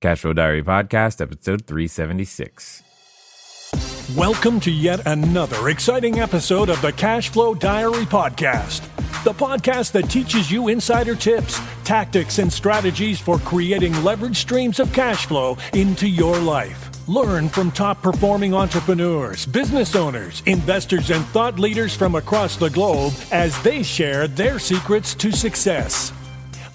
Cashflow Diary Podcast, episode 376. Welcome to yet another exciting episode of the Cashflow Diary Podcast, the podcast that teaches you insider tips, tactics, and strategies for creating leverage streams of cash flow into your life. Learn from top-performing entrepreneurs, business owners, investors, and thought leaders from across the globe as they share their secrets to success.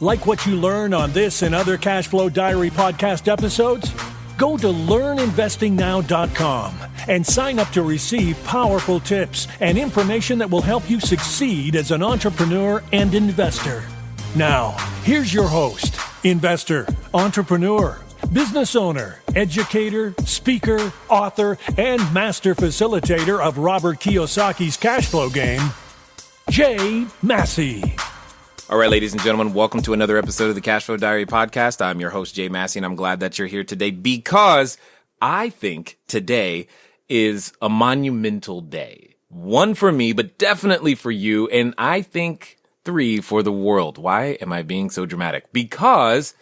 Like what you learn on this and other Cashflow Diary podcast episodes? Go to learninvestingnow.com and sign up to receive powerful tips and information that will help you succeed as an entrepreneur and investor. Now, here's your host, investor, entrepreneur, business owner, educator, speaker, author, and master facilitator of Robert Kiyosaki's cash flow game, Jay Massey. All right, ladies and gentlemen, welcome to another episode of the Cashflow Diary Podcast. I'm your host, Jay Massey, and I'm glad that you're here today because I think today is a monumental day. One for me, but definitely for you, and I think 3 for the world. Why am I being so dramatic? Because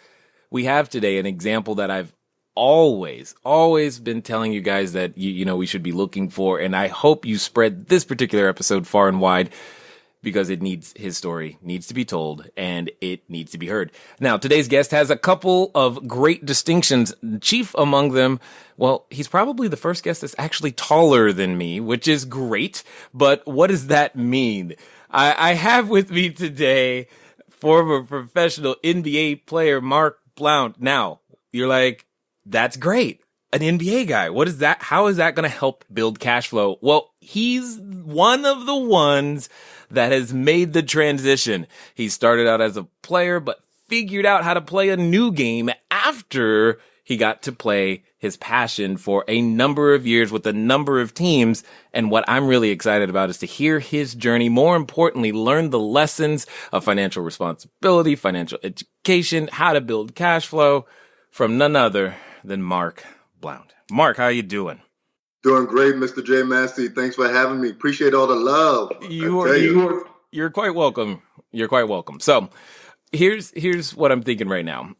we have today an example that I've always been telling you guys that you know we should be looking for, and I hope you spread this particular episode far and wide, because his story needs to be told and it needs to be heard. Now, today's guest has a couple of great distinctions. Chief among them, well, he's probably the first guest that's actually taller than me, which is great. But what does that mean? I have with me today former professional NBA player Mark Blount. Now, you're like, that's great. An NBA guy. What is that? How is that going to help build cash flow? Well, he's one of the ones that has made the transition. He started out as a player, but figured out how to play a new game after he got to play his passion for a number of years with a number of teams. And what I'm really excited about is to hear his journey. More importantly, learn the lessons of financial responsibility, financial education, how to build cash flow from none other than Mark Blount. Mark, how you doing? Doing great, Mr. J. Massey. Thanks for having me. Appreciate all the love. You're quite welcome. You're quite welcome. So here's what I'm thinking right now.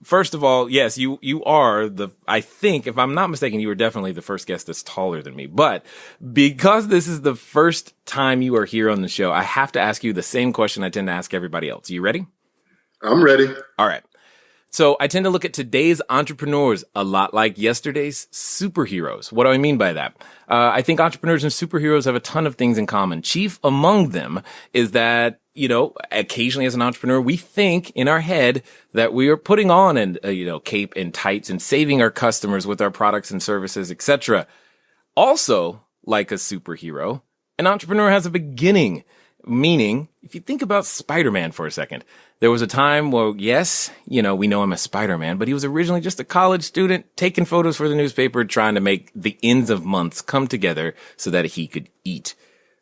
First of all, yes, you are I think, if I'm not mistaken, you were definitely the first guest that's taller than me. But because this is the first time you are here on the show, I have to ask you the same question I tend to ask everybody else. You ready? I'm ready. All right. So I tend to look at today's entrepreneurs a lot like yesterday's superheroes. What do I mean by that? I think entrepreneurs and superheroes have a ton of things in common. Chief among them is that, occasionally as an entrepreneur, we think in our head that we are putting on cape and tights and saving our customers with our products and services, etc. Also, like a superhero, an entrepreneur has a beginning. Meaning, if you think about Spider-Man for a second, there was a time where, yes, we know him as Spider-Man, but he was originally just a college student taking photos for the newspaper, trying to make the ends of months come together so that he could eat.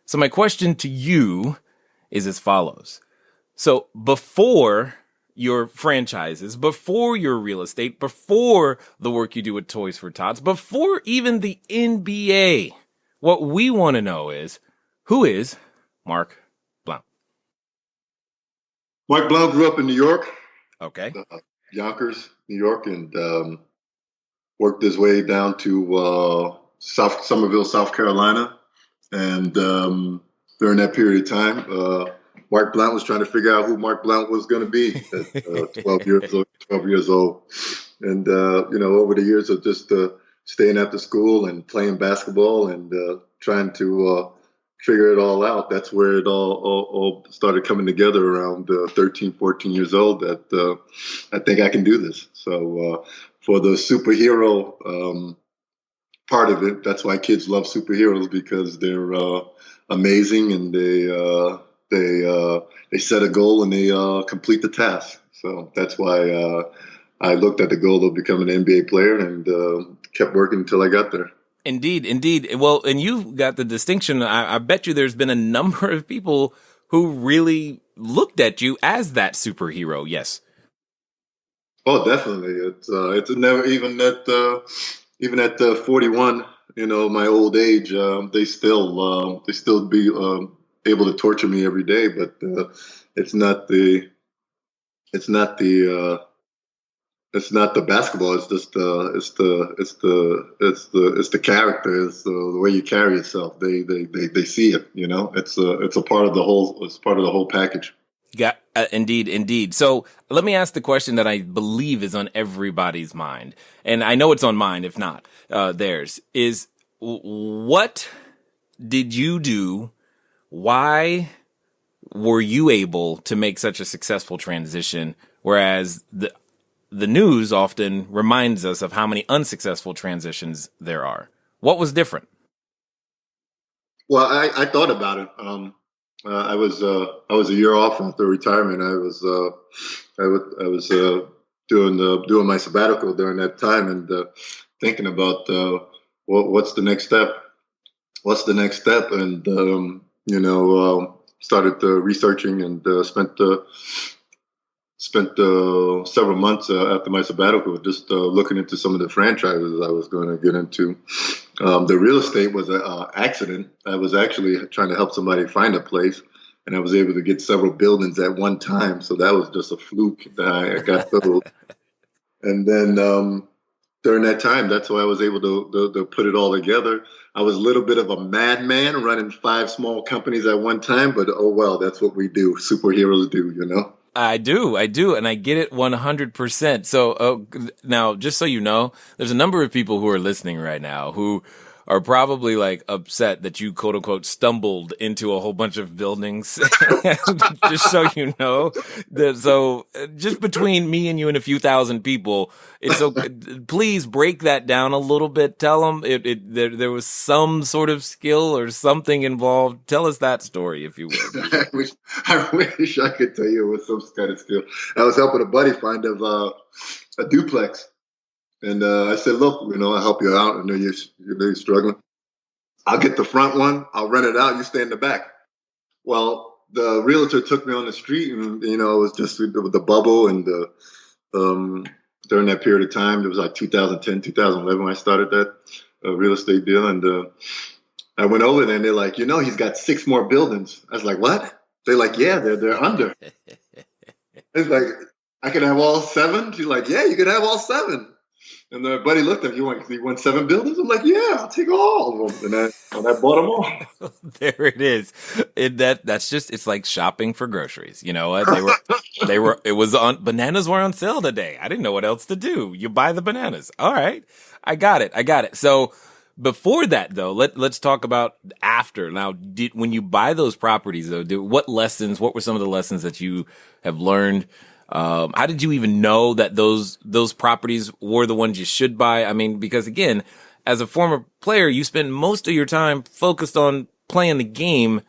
So my question to you is as follows. So before your franchises, before your real estate, before the work you do with Toys for Tots, before even the NBA, what we want to know is, who is Mark Blount? Mark Blount grew up in New York. Okay. Yonkers, New York, and worked his way down to Somerville, South Carolina. And during that period of time, Mark Blount was trying to figure out who Mark Blount was going to be at 12 years old. And, over the years of just staying after school and playing basketball and trying to figure it all out. That's where it all started coming together around 13, 14 years old that I think I can do this. So for the superhero part of it, that's why kids love superheroes, because they're amazing and they set a goal and they complete the task. So that's why I looked at the goal of becoming an NBA player and kept working until I got there. Indeed. Well, and you've got the distinction. I bet you there's been a number of people who really looked at you as that superhero. Yes. Oh, definitely. It's never even at 41. My old age, they still be able to torture me every day. But it's not the it's not the basketball. It's just the character. It's the way you carry yourself. They see it. It's a part of the whole. It's part of the whole package. Yeah, indeed. So let me ask the question that I believe is on everybody's mind, and I know it's on mine, if not theirs. Is what did you do? Why were you able to make such a successful transition? Whereas the news often reminds us of how many unsuccessful transitions there are. What was different? Well, I thought about it. I was a year off after retirement. I was doing my sabbatical during that time, and thinking about what's the next step. What's the next step? And started researching and spent several months after my sabbatical just looking into some of the franchises I was going to get into. The real estate was an accident. I was actually trying to help somebody find a place, and I was able to get several buildings at one time. So that was just a fluke that I got through. And then during that time, that's why I was able to put it all together. I was a little bit of a madman running 5 small companies at one time, but oh well, that's what we do. Superheroes do, I do, and I get it 100%. So now, just so you know, there's a number of people who are listening right now who are probably like upset that you quote unquote stumbled into a whole bunch of buildings. Just so you know, so just between me and you and a few thousand people, it's okay. Please break that down a little bit. Tell them there was some sort of skill or something involved. Tell us that story, if you would. I wish I could tell you it was some kind of skill. I was helping a buddy find a duplex. And I said, look, I'll help you out. I know you're struggling. I'll get the front one. I'll rent it out. You stay in the back. Well, the realtor took me on the street, and, it was just with the bubble. And during that period of time, it was like 2010, 2011 when I started that real estate deal. And I went over there, and they're like, he's got 6 more buildings. I was like, what? They're like, yeah, they're under. It's like, I could have all 7? She's like, yeah, you could have all 7. And the buddy looked at me, you want 7 buildings? I'm like, yeah, I'll take all of them. And I bought them all. There it is. That's just, it's like shopping for groceries. You know what? Bananas were on sale today. I didn't know what else to do. You buy the bananas. All right. I got it. So before that though, let's talk about after. Now, when you buy those properties though, what were some of the lessons that you have learned? How did you even know that those properties were the ones you should buy? I mean, because again, as a former player, you spend most of your time focused on playing the game,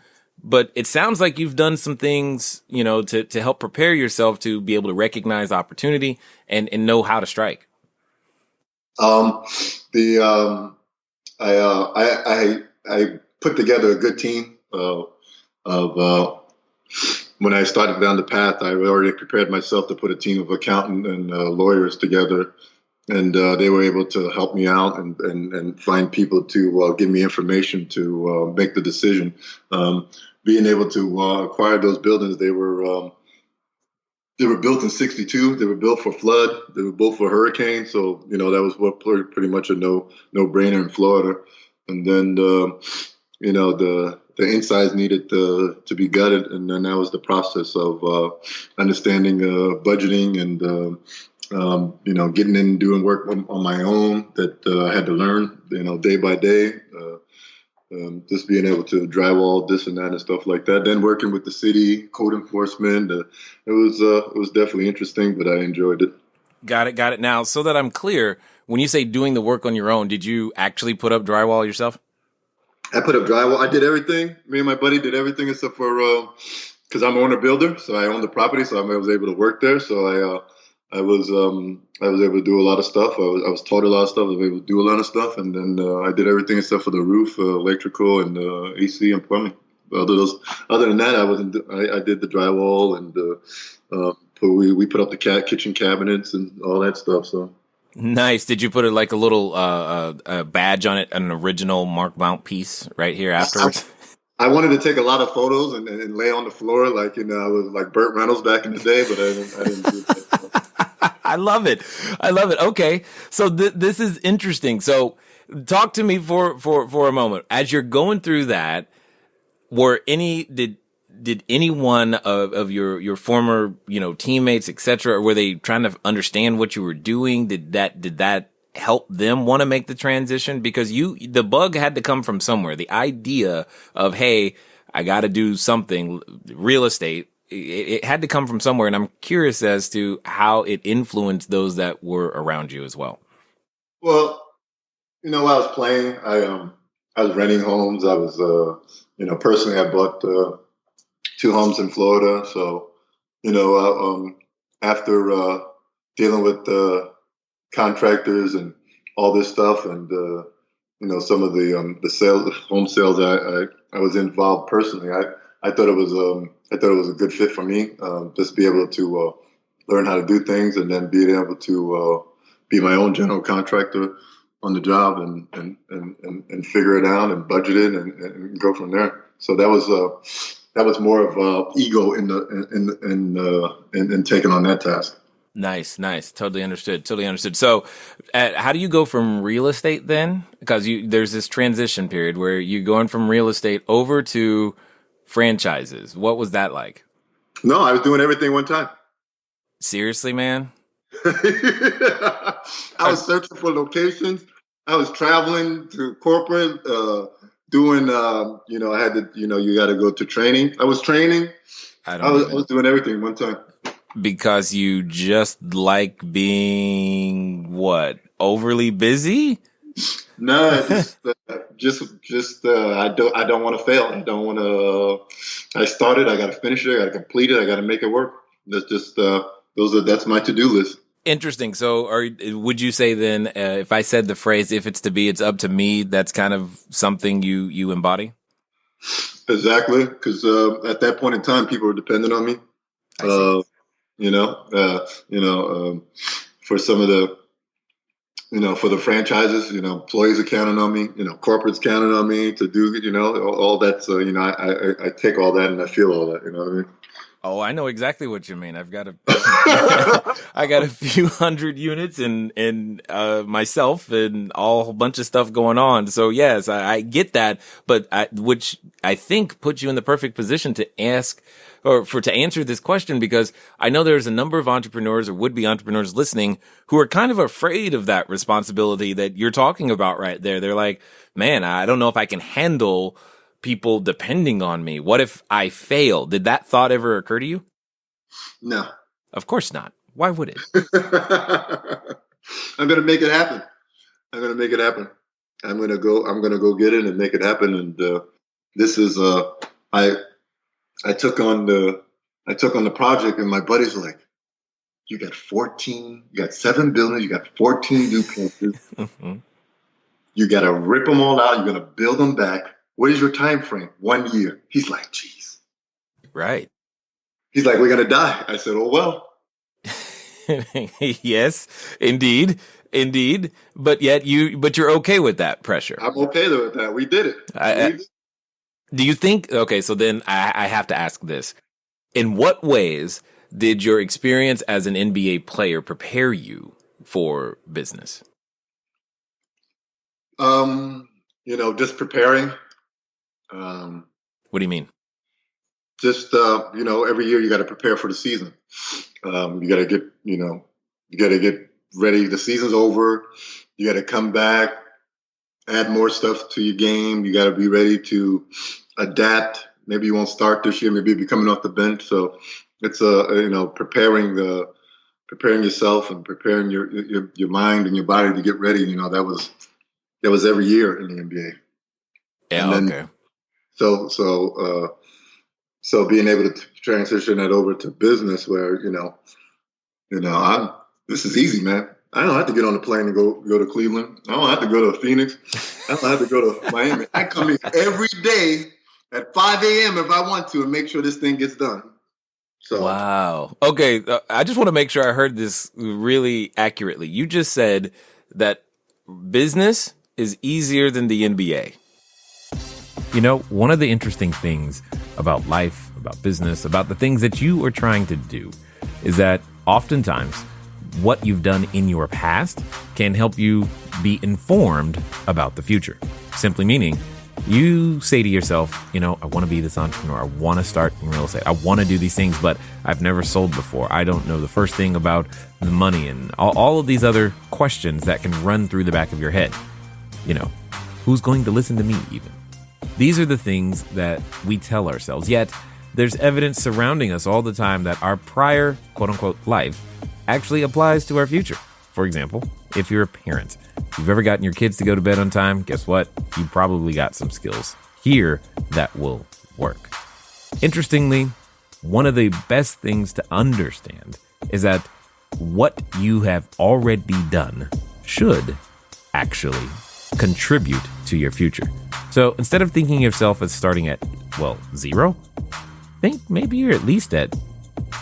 but it sounds like you've done some things, to help prepare yourself to be able to recognize opportunity and know how to strike. I put together a good team when I started down the path. I already prepared myself to put a team of accountants and lawyers together, and they were able to help me out and find people to give me information to make the decision. Being able to acquire those buildings, they were built in '62. They were built for flood. They were built for hurricane. So that was pretty much a no-brainer in Florida. And then the insides needed to be gutted, and then that was the process of understanding budgeting and getting in and doing work on my own that I had to learn day by day. Just being able to drywall this and that and stuff like that. Then working with the city, code enforcement. It was definitely interesting, but I enjoyed it. Got it. Now, so that I'm clear, when you say doing the work on your own, did you actually put up drywall yourself? I put up drywall. I did everything. Me and my buddy did everything except for because I'm an owner builder, so I own the property, so I was able to work there. So I was able to do a lot of stuff. I was taught a lot of stuff. I was able to do a lot of stuff, and then I did everything except for the roof, electrical, and AC and plumbing. Other than that, I did the drywall and we put up the kitchen cabinets and all that stuff. So. Nice. Did you put a little badge on it, an original Mark Blount piece right here afterwards? I wanted to take a lot of photos and lay on the floor I was like Burt Reynolds back in the day, but I didn't do that. I love it. I love it. Okay. So this is interesting. So talk to me for a moment. As you're going through that, did any one of your former, teammates, et cetera, were they trying to understand what you were doing? Did that help them want to make the transition? Because the bug had to come from somewhere. The idea of, hey, I got to do something, real estate, it had to come from somewhere. And I'm curious as to how it influenced those that were around you as well. Well, while I was playing, I was renting homes. I was, personally, I bought 2 homes in Florida. So, after dealing with contractors and all this stuff, and some of the home sales, I was involved personally. I thought it was a good fit for me. Just be able to learn how to do things, and then being able to be my own general contractor on the job, and figure it out and budget it and go from there. So that was more of ego in taking on that task. Nice. Totally understood. So how do you go from real estate then? Because there's this transition period where you're going from real estate over to franchises. What was that like? No, I was doing everything one time. Seriously, man? I was searching for locations. I was traveling to corporate, doing, I had to, you got to go to training. I was training. I was doing everything one time. Because you just like being overly busy? No, just I don't want to fail. I don't want to. I started. I got to finish it. I got to complete it. I got to make it work. That's just that's my to-do list. Interesting. So, would you say then, if I said the phrase "if it's to be, it's up to me," that's kind of something you embody? Exactly, because at that point in time, people were dependent on me. For some of the, for the franchises, employees are counting on me, corporate's counting on me to do, all that. So, I take all that and I feel all that, you know what I mean? Oh, I know exactly what you mean. I got a few hundred units and myself and a whole bunch of stuff going on. So yes, I get that, but which I think puts you in the perfect position to ask to answer this question, because I know there's a number of entrepreneurs or would-be entrepreneurs listening who are kind of afraid of that responsibility that you're talking about right there. They're like, man, I don't know if I can handle people depending on me. What if I fail? Did that thought ever occur to you? No. Of course not. Why would it? I'm going to make it happen. I'm going to go get it and make it happen. And this is I took on the project, and my buddies were like, you got 7 buildings, you got 14 duplexes. Mm-hmm. You got to rip them all out. You're going to build them back. What is your time frame? 1 year. He's like, geez. Right. He's like, we're going to die. I said, oh, well. Yes, indeed. But you're okay with that pressure. I'm okay with that. We did it. Do you think, okay, so then I have to ask this. In what ways did your experience as an NBA player prepare you for business? Just preparing. What do you mean? Just, every year you got to prepare for the season. You got to get ready. The season's over. You got to come back, add more stuff to your game. You got to be ready to adapt. Maybe you won't start this year. Maybe you'll be coming off the bench. So it's preparing yourself and preparing your mind and your body to get ready. That was every year in the NBA. Yeah. And then, okay. So being able to transition that over to business, where this is easy, man. I don't have to get on the plane and go to Cleveland. I don't have to go to Phoenix. I don't have to go to Miami. I come in every day at 5 a.m. if I want to and make sure this thing gets done. So wow. Okay, I just want to make sure I heard this really accurately. You just said that business is easier than the NBA. One of the interesting things about life, about business, about the things that you are trying to do is that oftentimes what you've done in your past can help you be informed about the future. Simply meaning, you say to yourself, I want to be this entrepreneur. I want to start in real estate. I want to do these things, but I've never sold before. I don't know the first thing about the money and all of these other questions that can run through the back of your head. Who's going to listen to me even? These are the things that we tell ourselves. Yet there's evidence surrounding us all the time that our prior quote unquote life actually applies to our future. For example, if you're a parent, if you've ever gotten your kids to go to bed on time, guess what? You probably got some skills here that will work. Interestingly, one of the best things to understand is that what you have already done should actually contribute to your future. So instead of thinking of yourself as starting at, 0, think maybe you're at least at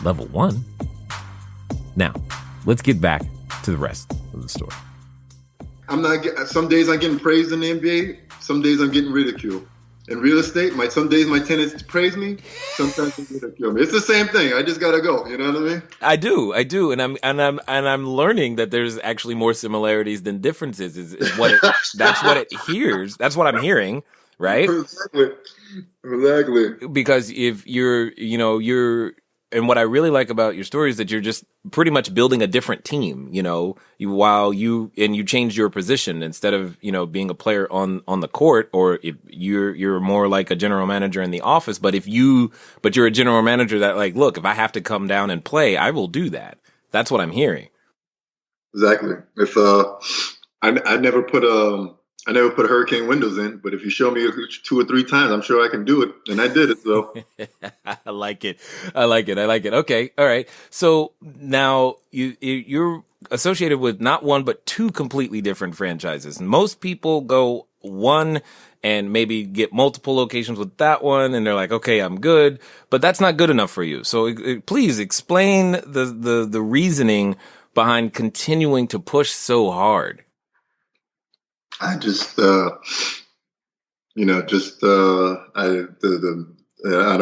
level 1. Now, let's get back to the rest of the story. Some days I'm getting praised in the NBA. Some days I'm getting ridiculed. In real estate, some days my tenants praise me. Sometimes they ridicule me. It's the same thing. I just gotta go. You know what I mean? I do, and I'm learning that there's actually more similarities than differences. Is what that's what it hears. That's what I'm hearing, right? Exactly. Because if you're and what I really like about your story is that you're just pretty much building a different team, you changed your position instead of, being a player on the court, or if you're more like a general manager in the office. But you're a general manager that look, if I have to come down and play, I will do that. That's what I'm hearing. Exactly. If, I never put hurricane windows in, but if you show me 2 or 3 times, I'm sure I can do it. And I did it, so. I like it. Okay. All right. So now you're associated with not one, but 2 completely different franchises. Most people go one and maybe get multiple locations with that one, and they're like, okay, I'm good. But that's not good enough for you. So please explain the reasoning behind continuing to push so hard. I just, I don't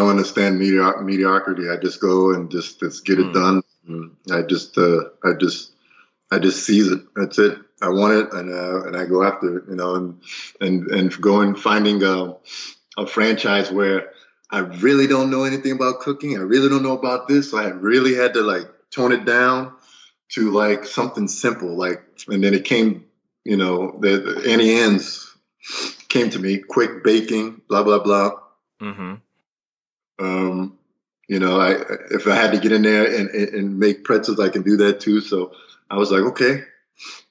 understand mediocrity. I just go and just get it done. I just seize it. That's it. I want it, and I go after it. And going finding a franchise where I really don't know anything about cooking. I really don't know about this. So I really had to tone it down to something simple. And then it came. The Annie Ann's came to me, quick baking, blah, blah, blah. Mm-hmm. If I had to get in there and make pretzels, I can do that too. So I was like, okay,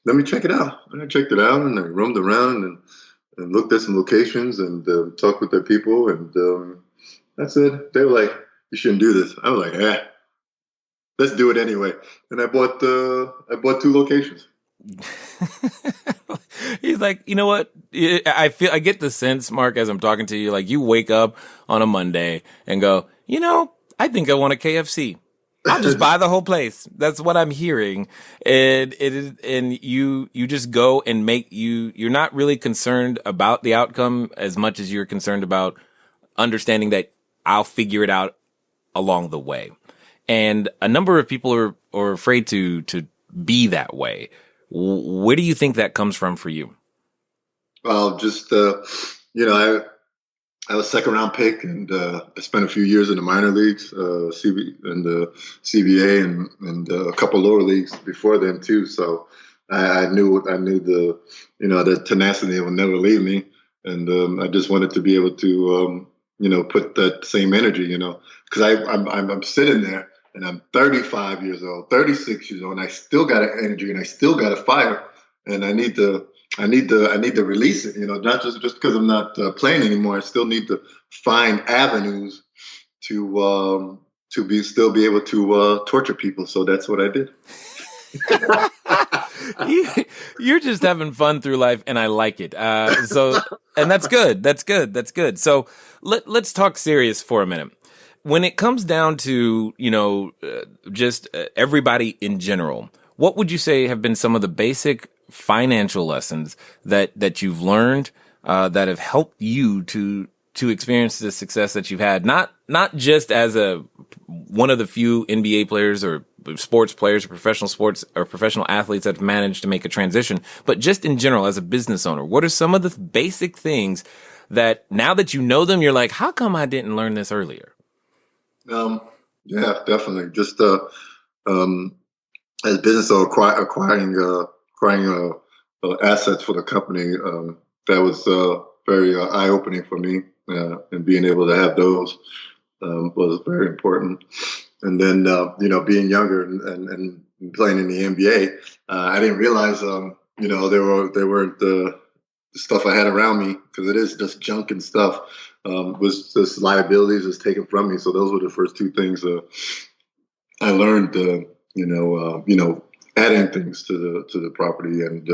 let me check it out. And I checked it out, and I roamed around and looked at some locations and talked with their people. And that's it. They were like, you shouldn't do this. I was like, let's do it anyway. And I bought 2 locations. He's like, you know what? I get the sense, Mark, as I'm talking to you, you wake up on a Monday and go, I think I want a KFC. I'll just buy the whole place. That's what I'm hearing. And you just go and you're not really concerned about the outcome as much as you're concerned about understanding that I'll figure it out along the way. And a number of people are afraid to be that way. Where do you think that comes from for you? Well, just, I was 2nd round pick, and I spent a few years in the minor leagues, CBA and a couple lower leagues before then too. So I knew the, the tenacity would never leave me. And I just wanted to be able to, put that same energy, because I'm sitting there. And I'm 35 years old, 36 years old, and I still got an energy, and I still got a fire, and I need to release it. Not just because I'm not playing anymore. I still need to find avenues to be able to torture people. So that's what I did. You're just having fun through life, and I like it. And that's good. That's good. So let's talk serious for a minute. When it comes down to, just everybody in general, what would you say have been some of the basic financial lessons that you've learned that have helped you to experience the success that you've had? Not just as one of the few NBA players or sports players or professional sports or professional athletes that have managed to make a transition, but just in general as a business owner, what are some of the basic things that now that you know them, you're like, how come I didn't learn this earlier? Yeah, definitely. Just as business owner, acquiring assets for the company, that was very eye-opening for me, and being able to have those was very important. And then, being younger and playing in the NBA, I didn't realize, they weren't the stuff I had around me, because it is just junk and stuff, was just liabilities was taken from me. So those were the first two things I learned. Adding things to the property, and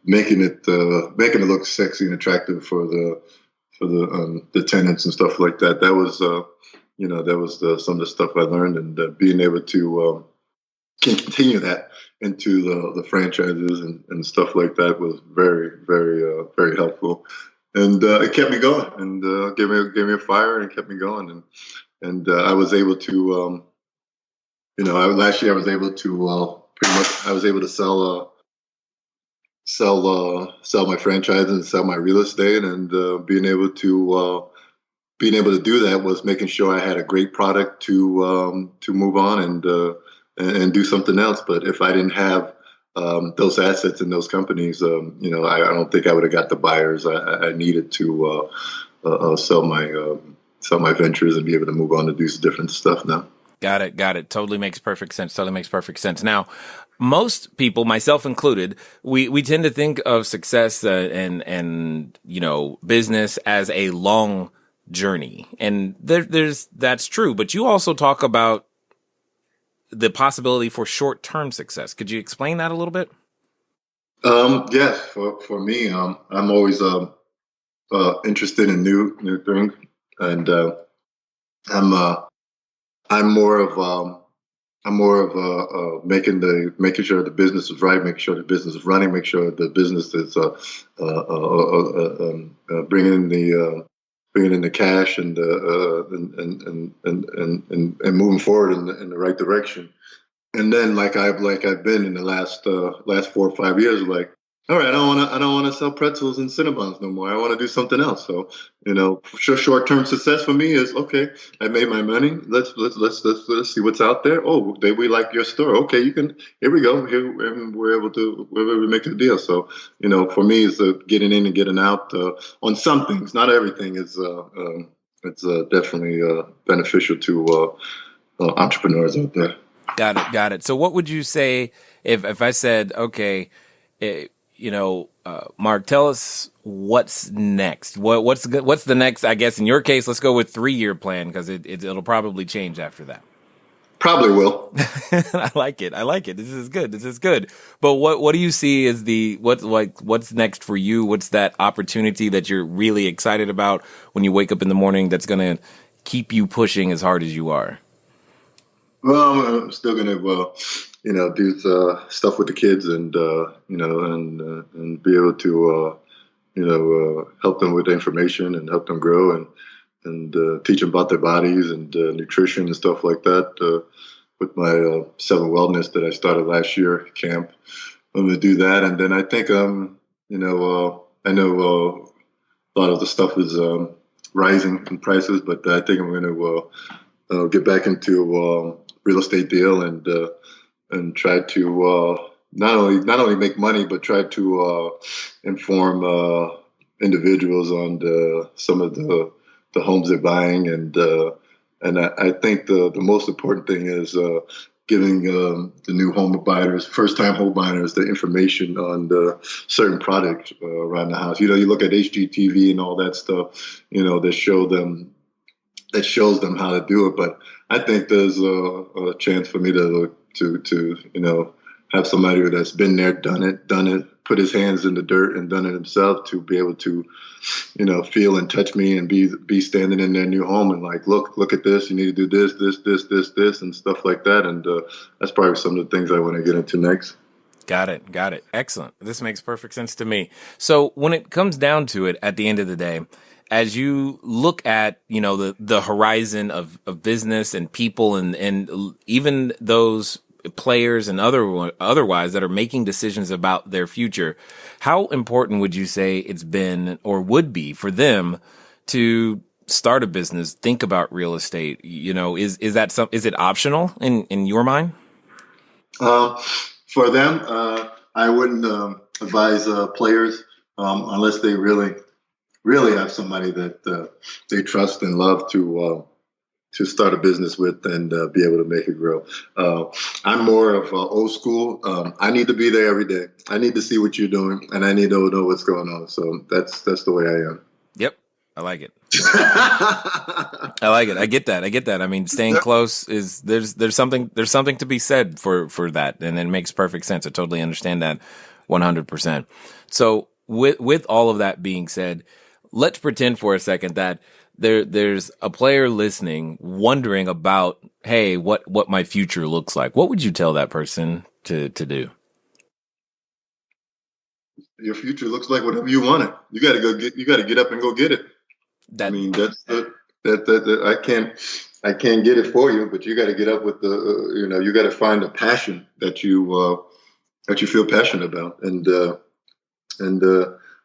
making it look sexy and attractive for the tenants and stuff like that. That was some of the stuff I learned, and being able to continue that into the franchises and stuff like that was very, very, very helpful. And it kept me going, and gave me a fire, and kept me going. And I was able to, last year I was able to sell my franchises and sell my real estate, and being able to do that was making sure I had a great product to move on and do something else. But if I didn't have those assets in those companies, I don't think I would have got the buyers I needed to sell my ventures and be able to move on to do some different stuff now. Got it. Totally makes perfect sense. Now, most people, myself included, we tend to think of success and business as a long journey, and that's true. But you also talk about the possibility for short-term success. Could you explain that a little bit? Yes, for me, I'm always interested in new things, and I'm more of making sure the business is right, making sure the business is running, make sure the business is bringing in the cash, and moving forward in the right direction. And then, like I've been in the last 4 or 5 years, like, all right, I don't want to sell pretzels and Cinnabons no more. I want to do something else. So, short-term success for me is, okay, I made my money. Let's see what's out there. Oh, we like your store. Okay, here we go. We're able to make a deal. So, for me, it's getting in and getting out on some things. Not everything is. It's definitely beneficial to entrepreneurs out there. Got it. So, what would you say if I said, okay, Mark, tell us what's next. What's the next? I guess in your case, let's go with 3-year plan, because it'll probably change after that. Probably will. I like it. This is good. But what do you see as what's next for you? What's that opportunity that you're really excited about when you wake up in the morning that's going to keep you pushing as hard as you are? Well, I'm still going to do stuff with the kids, and and be able to help them with information and help them grow, and teach them about their bodies and nutrition and stuff like that. With my 7 Wellness that I started last year camp, I'm going to do that. And then I think I know a lot of the stuff is rising in prices, but I think I'm going to get back into real estate deal, and try to not only make money, but try to inform individuals on some of the homes they're buying, and I think the most important thing is giving the new home buyers, first-time home buyers, the information on the certain products around the house. You look at HGTV and all that stuff, that shows them how to do it. But I think there's a chance for me to have somebody that's been there, done it, put his hands in the dirt and done it himself, to be able to, feel and touch me and be standing in their new home and like, look at this, you need to do this, and stuff like that. And that's probably some of the things I want to get into next. Got it. Excellent. This makes perfect sense to me. So when it comes down to it, at the end of the day, as you look at, the horizon of business and people and even those players and otherwise that are making decisions about their future, how important would you say it's been or would be for them to start a business, think about real estate? Is it optional in your mind? For them, I wouldn't advise players unless they really have somebody that they trust and love to start a business with and be able to make it grow. I'm more of old school. I need to be there every day. I need to see what you're doing, and I need to know what's going on. So that's the way I am. Yep, I like it. I like it. I get that. I mean, staying close is there's something to be said for that, and it makes perfect sense. I totally understand that 100%. So with all of that being said, let's pretend for a second that there's a player listening, wondering about, hey, what my future looks like. What would you tell that person to do? Your future looks like whatever you want it. You got to get up and go get it. I mean, that's I can't get it for you, but you got to get up with you got to find a passion that you feel passionate about. And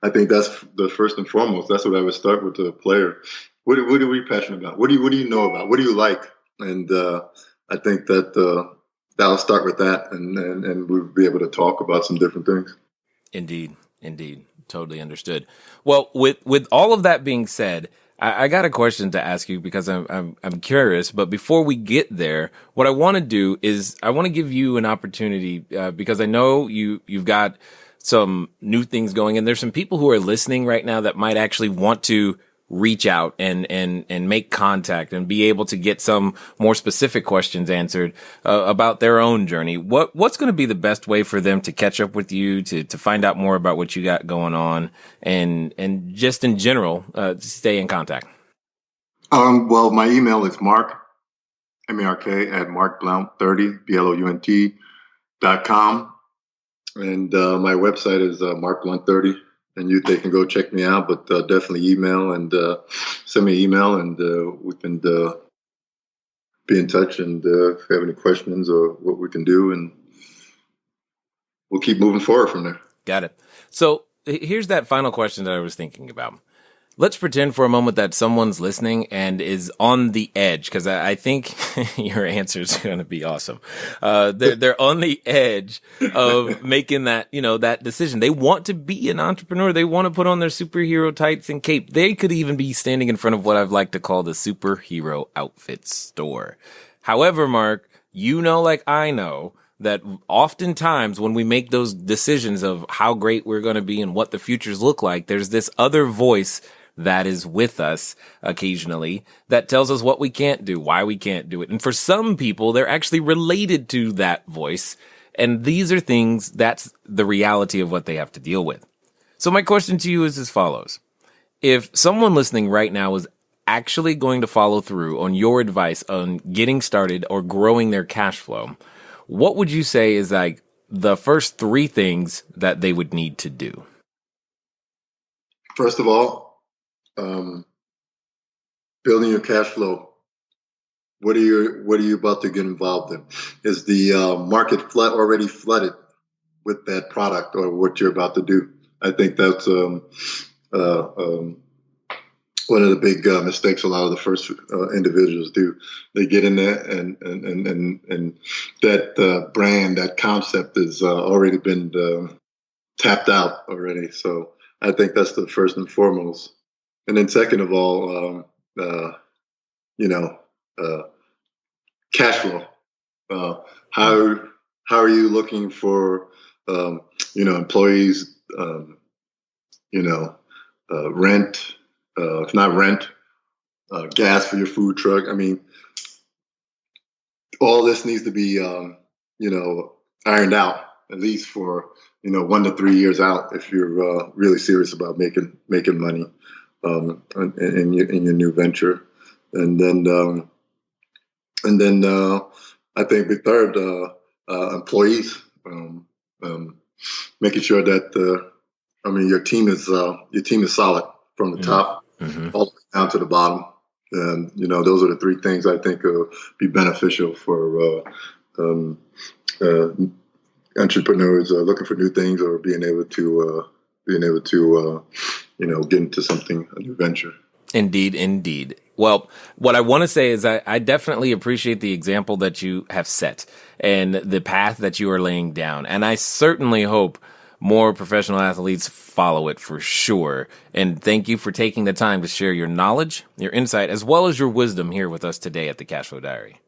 I think that's the first and foremost. That's what I would start with the player. What are we passionate about? What do you know about? What do you like? And I think that I'll start with that, and we'll be able to talk about some different things. Indeed. Totally understood. Well, with all of that being said, I got a question to ask you because I'm curious. But before we get there, what I want to do is I want to give you an opportunity because I know you've got some new things going, and there's some people who are listening right now that might actually want to reach out and make contact and be able to get some more specific questions answered about their own journey. What's going to be the best way for them to catch up with you, to find out more about what you got going on, and just in general, stay in contact? Well, my email is Mark, M-A-R-K, at markblount30, BLOUNT.com. And my website is markblount30. And they can go check me out, but definitely email and send me an email, and we can be in touch. And if you have any questions or what we can do, and we'll keep moving forward from there. Got it. So here's that final question that I was thinking about. Let's pretend for a moment that someone's listening and is on the edge, because I think your answer is going to be awesome. They're on the edge of making that decision. They want to be an entrepreneur. They want to put on their superhero tights and cape. They could even be standing in front of what I've like to call the superhero outfit store. However, Mark, like I know, that oftentimes when we make those decisions of how great we're going to be and what the futures look like, there's this other voice that is with us occasionally that tells us what we can't do, why we can't do it. And for some people, they're actually related to that voice. And these are things, that's the reality of what they have to deal with. So my question to you is as follows. If someone listening right now is actually going to follow through on your advice on getting started or growing their cash flow, what would you say is like the first 3 things that they would need to do? First of all, building your cash flow. What are you about to get involved in? Is the market already flooded with that product or what you're about to do? I think that's one of the big mistakes a lot of the first individuals do. They get in there and that brand, that concept has already been tapped out already. So I think that's the first and foremost. And then second of all, cash flow. How are you looking for, employees, rent, if not rent, gas for your food truck. I mean, all this needs to be, ironed out at least for, 1 to 3 years out if you're really serious about making money in your new venture. And then I think the third, employees, making sure that your team is solid from the top all the way down to the bottom. And, those are the three things I think will be beneficial for entrepreneurs looking for new things or being able to get into something, a new venture. Indeed. Well, what I want to say is I definitely appreciate the example that you have set and the path that you are laying down. And I certainly hope more professional athletes follow it for sure. And thank you for taking the time to share your knowledge, your insight, as well as your wisdom here with us today at the Cashflow Diary.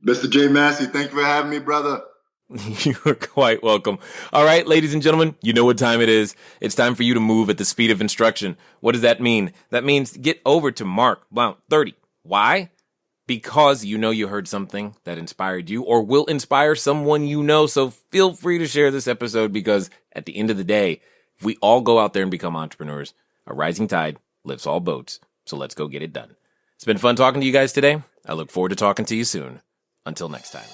Mr. J. Massey, thank you for having me, brother. You are quite welcome. All right, ladies and gentlemen, you know what time it is. It's time for you to move at the speed of instruction. What does that mean? That means get over to Mark Blount 30. Why? Because you heard something that inspired you or will inspire someone you know. So feel free to share this episode because at the end of the day, if we all go out there and become entrepreneurs, a rising tide lifts all boats. So let's go get it done. It's been fun talking to you guys today. I look forward to talking to you soon. Until next time.